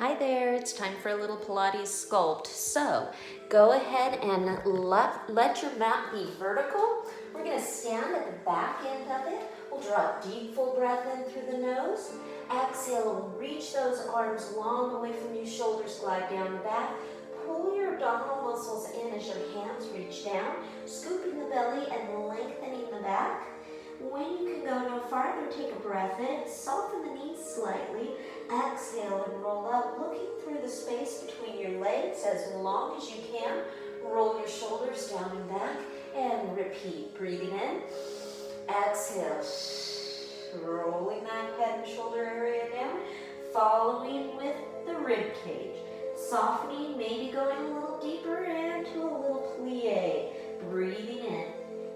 Hi there, it's time for a little Pilates sculpt. So go ahead and let your mat be vertical. We're gonna stand at the back end of it. We'll draw a deep full breath in through the nose. Exhale, reach those arms long away from you, shoulders glide down the back. Pull your abdominal muscles in as your hands reach down, scooping the belly and lengthening the back. When you can go no farther, take a breath in, soften the knees slightly, exhale and roll up, looking through the space between your legs as long as you can. Roll your shoulders down and back, and repeat. Breathing in, exhale, rolling that head and shoulder area down, following with the rib cage. Softening, maybe going a little deeper into a little plie. Breathing in.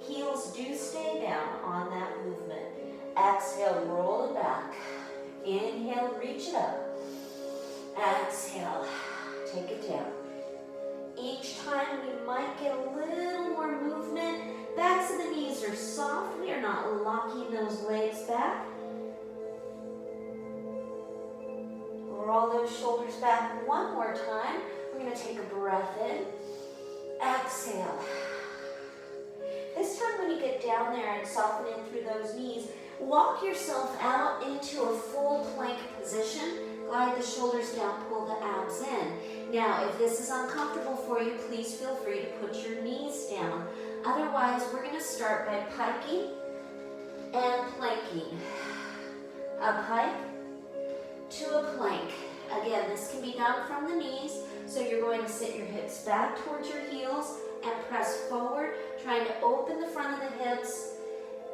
Heels do stay down on that movement. Exhale, roll it back. Inhale, reach it up. Exhale, take it down. Each time we might get a little more movement. Backs of the knees are soft. We are not locking those legs back. Roll those shoulders back one more time. We're going to take a breath in. Exhale. This time when you get down there and soften in through those knees, walk yourself out into a full plank position. Glide the shoulders down, pull the abs in. Now, if this is uncomfortable for you, please feel free to put your knees down. Otherwise, we're going to start by piking and planking. A pike to a plank. Again, this can be done from the knees, so you're going to sit your hips back towards your heels and press forward, trying to open the front of the hips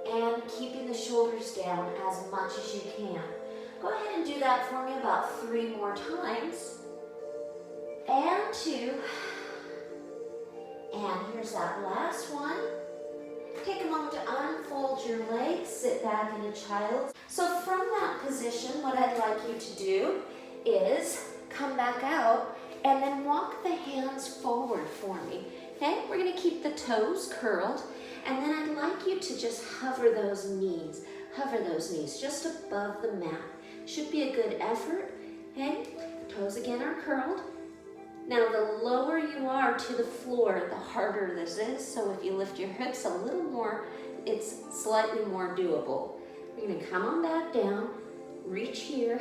and keeping the shoulders down as much as you can. Go ahead and do that for me about 3 more times. And 2. And here's that last one. Take a moment to unfold your legs, sit back in a child's. So from that position, what I'd like you to do is come back out and then walk the hands forward for me. Okay, we're going to keep the toes curled, and then I'd like you to just hover those knees just above the mat. Should be a good effort. Okay, the toes again are curled. Now the lower you are to the floor, the harder this is, so if you lift your hips a little more, it's slightly more doable. You're going to come on back down, reach here,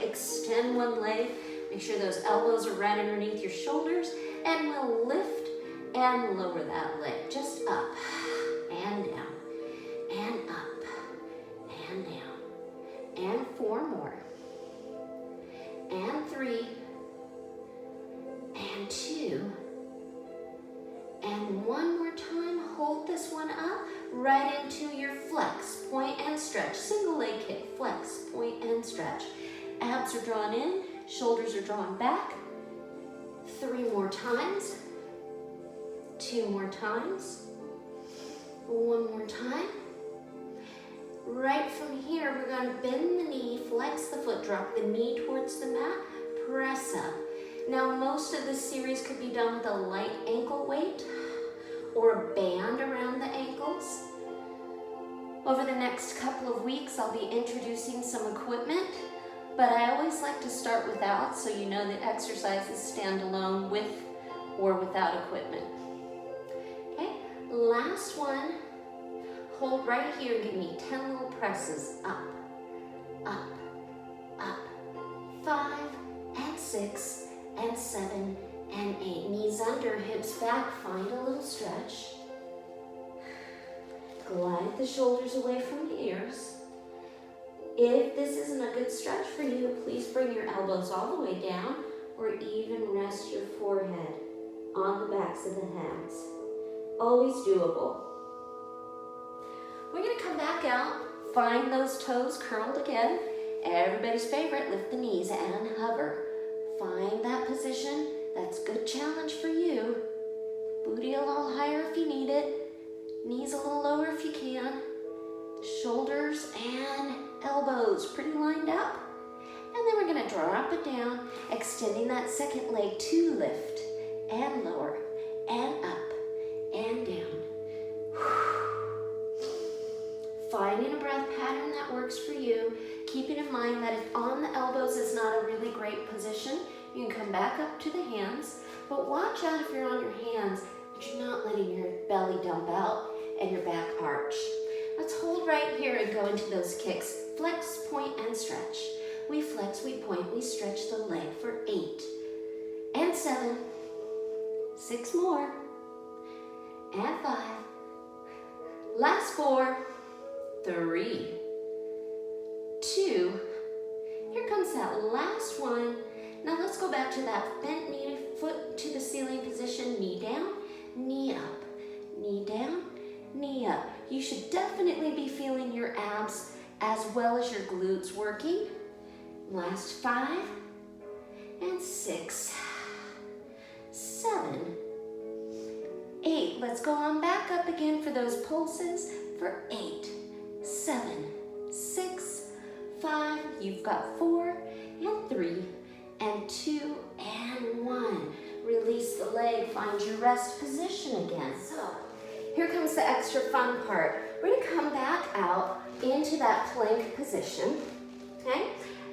extend one leg, make sure those elbows are right underneath your shoulders, and we'll lift and lower that leg, just up and down, and up and down, and 4 more, and 3, and 2, and 1 more time. Hold this one up, right into your flex, point and stretch, single leg kick, flex, point and stretch. Abs are drawn in, shoulders are drawn back. 3 more times. 2 more times. 1 more time. Right from here, we're going to bend the knee, flex the foot, drop the knee towards the mat, press up. Now, most of this series could be done with a light ankle weight or a band around the ankles. Over the next couple of weeks, I'll be introducing some equipment, but I always like to start without, so you know the exercises stand alone with or without equipment. Last one, hold right here, give me 10 little presses, up, up, up, 5, and 6, and 7, and 8. Knees under, hips back, find a little stretch. Glide the shoulders away from the ears. If this isn't a good stretch for you, please bring your elbows all the way down, or even rest your forehead on the backs of the hands. Always doable. We're going to come back out, find those toes curled again. Everybody's favorite, lift the knees and hover. Find that position. That's a good challenge for you. Booty a little higher if you need it. Knees a little lower if you can. Shoulders and elbows pretty lined up. And then we're going to drop it down, extending that second leg to lift and lower and up and down. Finding a breath pattern that works for you, keeping in mind that if on the elbows is not a really great upright position. You can come back up to the hands, but watch out if you're on your hands that you're not letting your belly dump out and your back arch. Let's hold right here and go into those kicks. Flex, point, and stretch. We flex, we point, we stretch the leg for 8 and 7. 6 more. And 5. Last 4. 3. 2. Here comes that last one. Now let's go back to that bent knee, foot to the ceiling position, knee down, knee up, knee down, knee up. You should definitely be feeling your abs as well as your glutes working. Last 5 and 6, 7, 8. Let's go on back up again for those pulses for 8, 7, 6, 5. You've got 4 and 3 and 2 and 1. Release the leg, find your rest position again. So here comes the extra fun part. We're gonna come back out into that plank position, okay?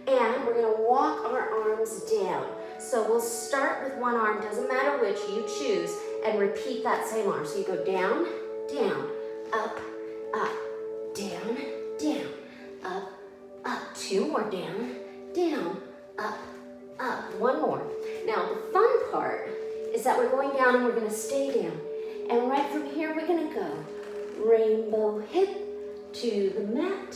And we're gonna walk our arms down. So we'll start with one arm, doesn't matter which, you choose, and repeat that same arm. So you go down, down, up, up, down, down, up, up. 2 more, down, down, up, up. 1 more. Now the fun part is that we're going down and we're gonna stay down. And right from here, we're gonna go rainbow hip to the mat,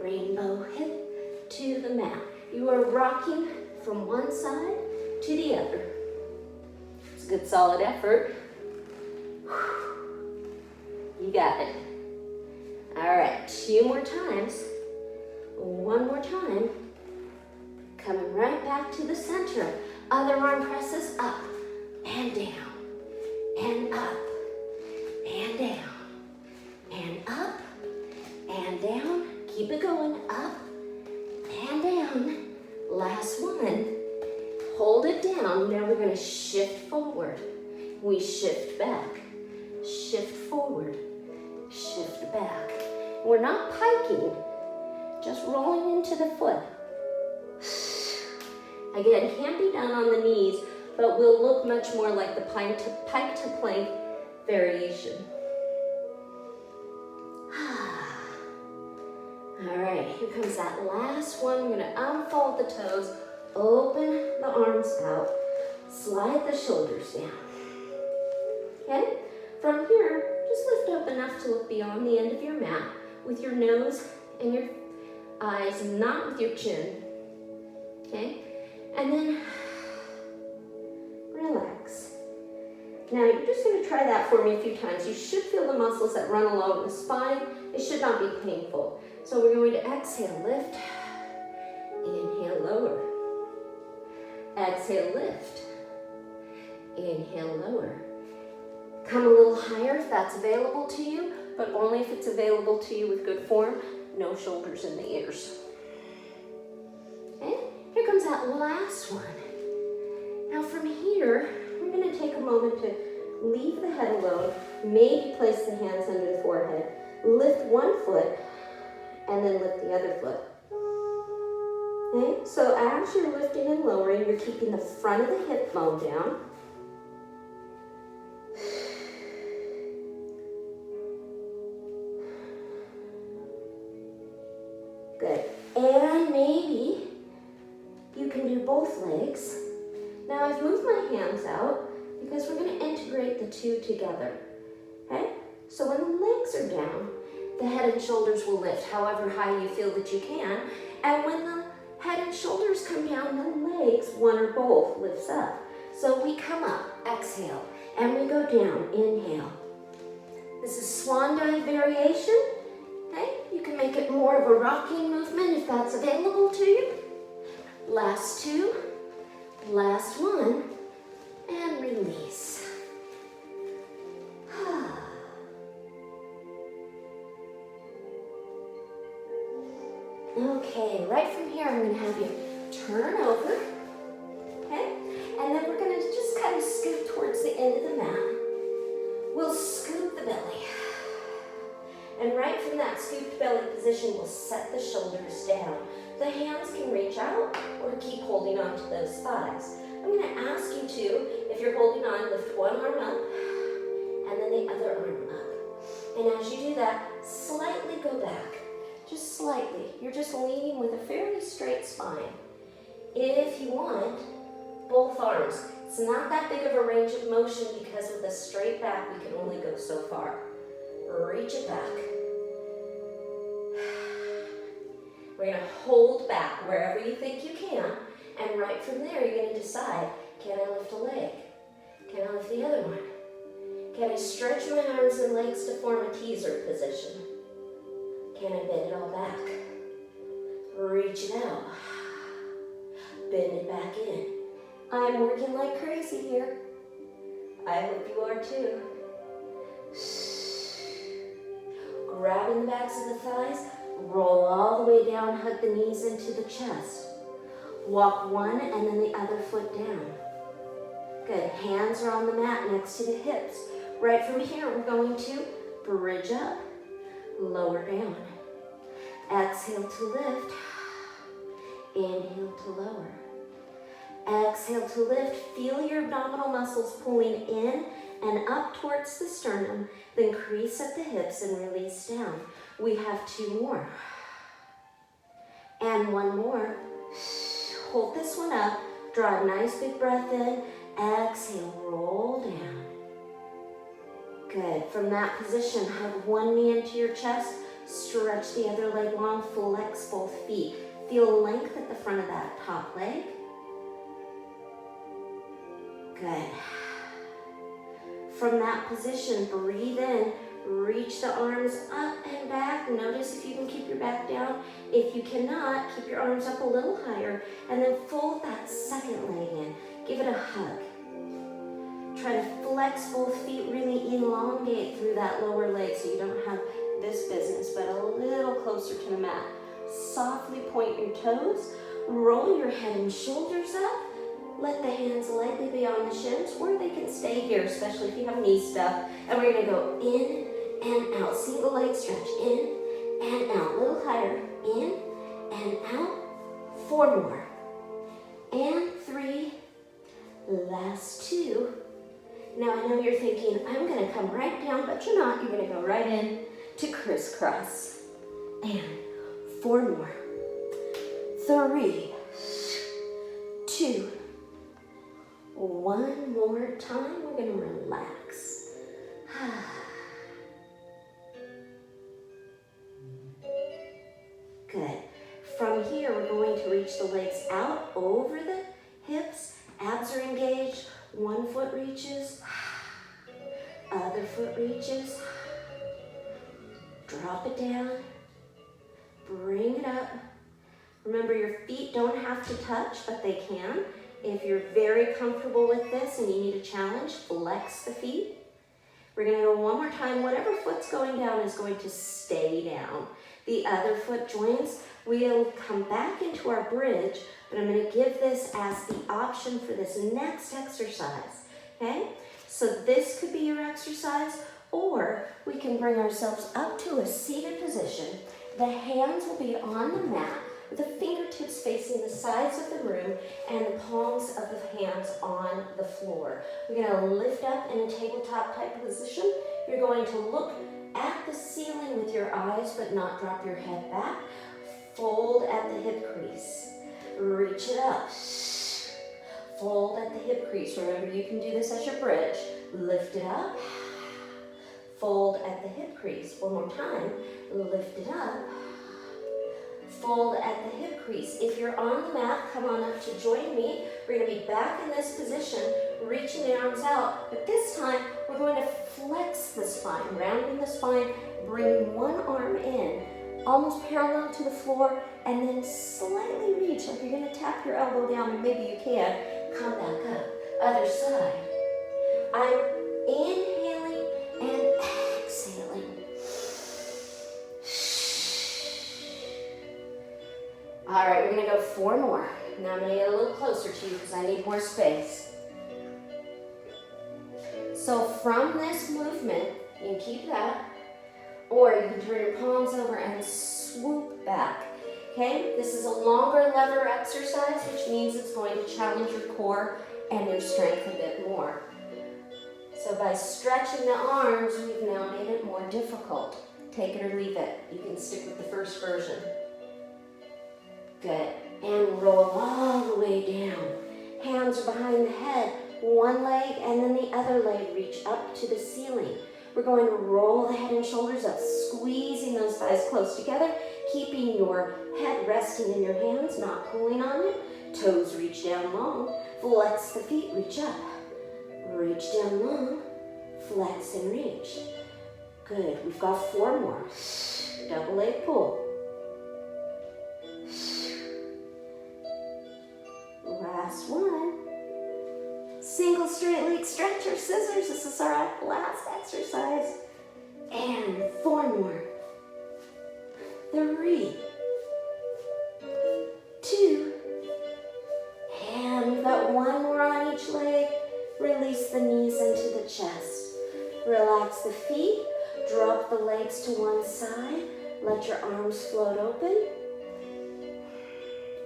rainbow hip to the mat. You are rocking from one side to the other. It's a good solid effort. You got it. All right, 2 more times. 1 more time. Coming right back to the center. Other arm presses up and down and up and down and up and down. Keep it going, up and down. Last one. Hold it down. Now we're going to shift forward. We shift back, shift forward, shift back. We're not piking, just rolling into the foot. Again, can't be done on the knees, but will look much more like the pike to plank variation. All right, here comes that last one. We're gonna unfold the toes, open the arms out, slide the shoulders down. Okay? From here, just lift up enough to look beyond the end of your mat with your nose and your eyes, not with your chin. Okay? And then relax. Now you're just going to try that for me a few times. You should feel the muscles that run along the spine. It should not be painful. So we're going to exhale, lift, inhale, lower. Exhale, lift, inhale, lower. Come a little higher if that's available to you, but only if it's available to you with good form. No shoulders in the ears. Okay? Here comes that last one. Now from here, we're going to take a moment to leave the head alone, maybe place the hands under the forehead, lift one foot, and then lift the other foot. Okay? So as you're lifting and lowering, you're keeping the front of the hip bone down. Good. And maybe you can do both legs. Now I've moved my hands out because we're going to integrate the two together. Okay? So when the legs are down, the head and shoulders will lift however high you feel that you can. And when the head and shoulders come down, the legs, one or both, lifts up. So we come up, exhale, and we go down, inhale. This is swan dive variation. Okay? You can make it more of a rocking movement if that's available to you. Last 2, last 1, and release. Okay, right from here, I'm going to have you turn over, okay? And then we're going to just kind of scoot towards the end of the mat. We'll scoop the belly. And right from that scooped belly position, we'll set the shoulders down. The hands can reach out or keep holding on to those thighs. I'm going to ask you to, if you're holding on, lift one arm up and then the other arm up. And as you do that, slightly go back. Just slightly. You're just leaning with a fairly straight spine. If you want, both arms. It's not that big of a range of motion because with a straight back, we can only go so far. Reach it back. We're going to hold back wherever you think you can. And right from there, you're going to decide, can I lift a leg? Can I lift the other one? Can I stretch my arms and legs to form a teaser position? Can I bend it all back? Reach it out. Bend it back in. I'm working like crazy here. I hope you are too. Grabbing the backs of the thighs, roll all the way down, hug the knees into the chest. Walk one and then the other foot down. Good, hands are on the mat next to the hips. Right from here, we're going to bridge up, lower down. Exhale to lift, inhale to lower. Exhale to lift, feel your abdominal muscles pulling in and up towards the sternum, then crease at the hips and release down. We have two more. And one more. Hold this one up, draw a nice big breath in, exhale, roll down. Good, from that position, hug one knee into your chest, stretch the other leg long, flex both feet. Feel length at the front of that top leg. Good. From that position, breathe in, reach the arms up and back. Notice if you can keep your back down. If you cannot, keep your arms up a little higher and then fold that second leg in. Give it a hug. Try to flex both feet, really elongate through that lower leg so you don't have this business, but a little closer to the mat. Softly point your toes, roll your head and shoulders up. Let the hands lightly be on the shins, or they can stay here, especially if you have knee stuff. And we're gonna go in and out. Single leg stretch, in and out. A little higher, in and out. 4 more. And 3, last 2. Now I know you're thinking, I'm gonna come right down, but you're not. You're gonna go right in to crisscross. And 4 more. 3, 2, 1 more time. We're going to relax. Good. From here, we're going to reach the legs out over the hips. Abs are engaged. One foot reaches. Other foot reaches. Drop it down. Bring it up. Remember, your feet don't have to touch, but they can. If you're very comfortable with this and you need a challenge, flex the feet. We're going to go one more time. Whatever foot's going down is going to stay down. The other foot joins. We'll come back into our bridge, but I'm going to give this as the option for this next exercise. Okay? So this could be your exercise, or we can bring ourselves up to a seated position. The hands will be on the mat, with the fingertips facing the sides of the room and the palms of the hands on the floor. We're going to lift up in a tabletop type position. You're going to look at the ceiling with your eyes, but not drop your head back. Fold at the hip crease. Reach it up. Fold at the hip crease. Remember, you can do this as your bridge. Lift it up. Fold at the hip crease. One more time. Lift it up. Fold at the hip crease. If you're on the mat, come on up to join me. We're going to be back in this position, reaching the arms out. But this time, we're going to flex the spine, rounding the spine, bringing one arm in, almost parallel to the floor, and then slightly reach, like you're going to tap your elbow down, and maybe you can. Come back up. Other side. I'm inhaling and exhaling. All right, we're going to go 4 more. Now I'm going to get a little closer to you because I need more space. So from this movement, you can keep that, or you can turn your palms over and swoop back. Okay, this is a longer lever exercise, which means it's going to challenge your core and your strength a bit more. So by stretching the arms, we've now made it more difficult. Take it or leave it. You can stick with the first version. Good. And roll all the way down. Hands are behind the head. One leg and then the other leg reach up to the ceiling. We're going to roll the head and shoulders up, squeezing those thighs close together, keeping your head resting in your hands, not pulling on it. Toes reach down long. Flex the feet, reach up. Reach down long. Flex and reach. Good. We've got 4 more. Double leg pull. Last one. Single straight leg stretch or scissors. This is our last exercise. And 4 more. 3, 2, and we've got 1 more on each leg. Release the knees into the chest. Relax the feet. Drop the legs to one side. Let your arms float open.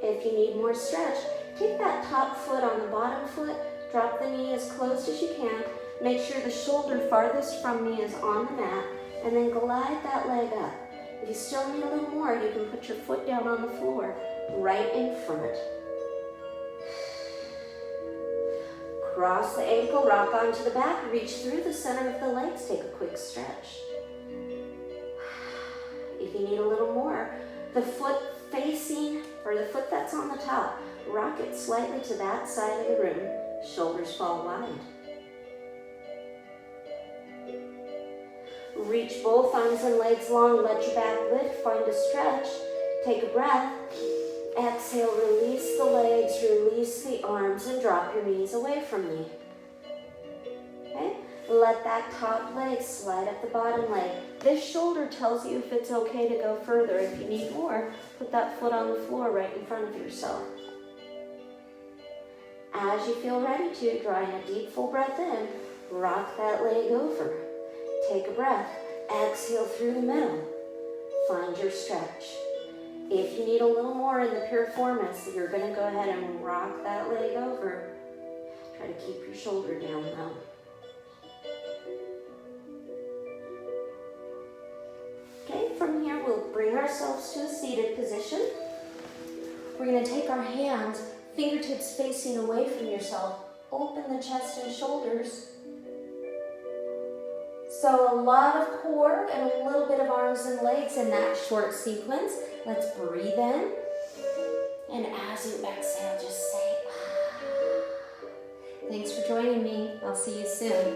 If you need more stretch, take that top foot on the bottom foot. Drop the knee as close as you can. Make sure the shoulder farthest from me is on the mat. And then glide that leg up. If you still need a little more, you can put your foot down on the floor, right in front. Cross the ankle, rock onto the back, reach through the center of the legs, take a quick stretch. If you need a little more, the foot facing, or the foot that's on the top, rock it slightly to that side of the room, shoulders fall wide. Reach both arms and legs long, let your back lift, find a stretch, take a breath. Exhale, release the legs, release the arms, and drop your knees away from me. Okay? Let that top leg slide up the bottom leg. This shoulder tells you if it's okay to go further. If you need more, put that foot on the floor right in front of yourself. As you feel ready to, drawing a deep full breath in, rock that leg over. Take a breath. Exhale through the middle. Find your stretch. If you need a little more in the piriformis, you're going to go ahead and rock that leg over. Try to keep your shoulder down though. Okay, from here we'll bring ourselves to a seated position. We're going to take our hands, fingertips facing away from yourself. Open the chest and shoulders. So a lot of core and a little bit of arms and legs in that short sequence. Let's breathe in. And as you exhale, just say, ah. Thanks for joining me. I'll see you soon.